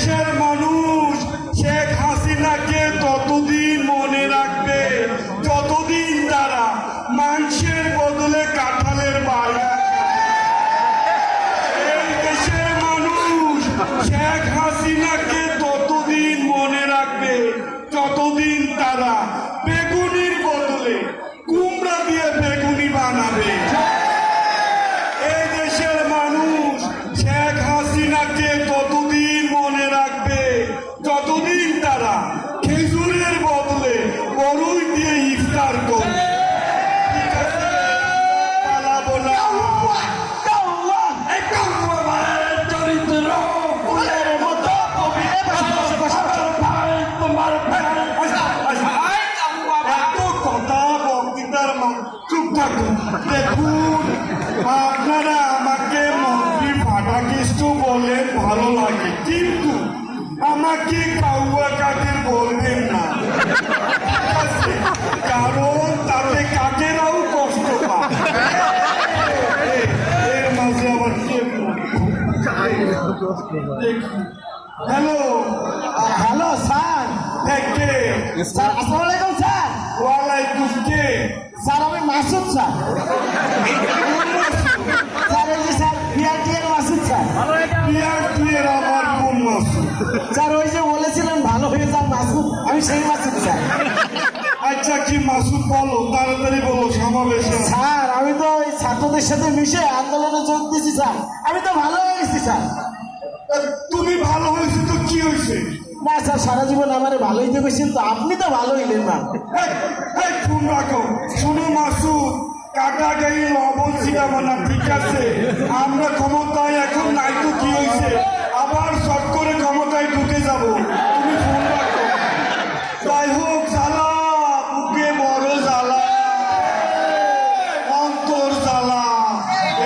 দেশের মানুষ শেখ হাসিনাকে ততদিন মনে রাখবে যতদিন তারা মাংসের বদলে কাঁঠালের বাড়ি। এই দেশের মানুষ শেখ হাসিনাকে ততদিন মনে রাখবে যতদিন তারা বেগুনির বদলে কুমড়া দিয়ে বেগুনি বানাবে। এই দেশের মানুষ শেখ হাসিনাকে ততদিন মনে রাখবে যতদিন তারা খেজুরের বদলে বড়ই দিয়ে ইফতার করবে। ঠিক আছে, পালাবো না। চুপ থাকুন। দেখুন, আপনারা আমাকে মন্ত্রী ফাটাকেষ্ট বলেন, ভালো লাগে, কিন্তু আমাকে কাউয়া কাকের বলবেন না, ঠিক আছে? কারণ তাতে কাকেরাও কষ্ট পায়। এর মাঝে আবার কে? Hello hello sir. কে? স্যার আসসালামু আলাইকুম স্যার। ওয়ালাইকুম। কে? স্যার আমি মাসুদ স্যার। স্যার এই যে স্যার বিআরটি এর মাসুদ স্যার। বিআরটি এর আমার কোন মাসুদ? স্যার ওই যে বলেছিলেন ভালো হয়ে যান মাসুদ, আমি সেই মাসুদ স্যার। আচ্ছা, কি মাসুদ বলো, তাড়াতাড়ি বলো। সমাবেশে স্যার আমি তো ওই ছাত্রদের সাথে মিশে আন্দোলনে যোগ দিয়েছি স্যার, আমি তো ভালো হয়ে গেছি স্যার। তুমি ভালো হয়েছে তো কি হয়েছে? না স্যার, সারা জীবন আমারে ভালোই দেখেছেন তো, আপনি তো ভালো হইলেন না। ফোন রাখো। শোনো মাসুদ, কাটা গাই লবণ ছিটাবো না, ঠিক আছে? আমরা ক্ষমতায় এখন নাই তো কি হয়েছে, আবার শর্ট করে ক্ষমতায় ঢুকে যাব। তুমি ফোন রাখো। যাই হোক, জ্বালা বুকে বড় জ্বালা, অন্তর জ্বালা।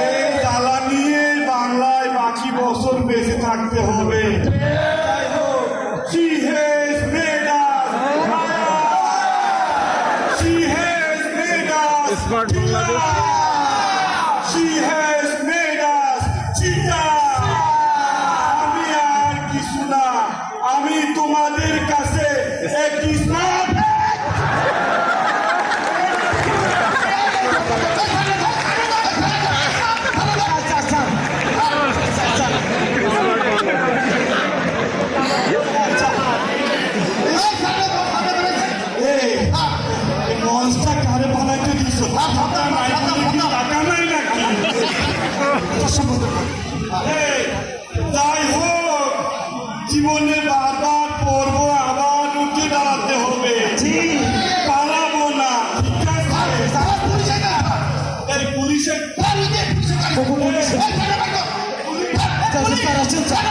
এই জ্বালা নিয়ে বাংলায় বাকি বছর বেঁচে থাকতে হবে। যাই হোক, she has made us liars. She has made us Smart Bangladesh. She has made us cheaters. আমি আর কিছু না, আমি তোমাদের কাছে একটি স্মার্ট মঞ্চটা কারে বানাইতে দিচ্ছ? টাকা নাই নাকি? যাই হোক, জীবনে বারবার পড়বো, আবার উঠে দাঁড়াতে হবে, পালাবো না, ঠিক আছে? এই পুলিশের স্যার আসছেন স্যার।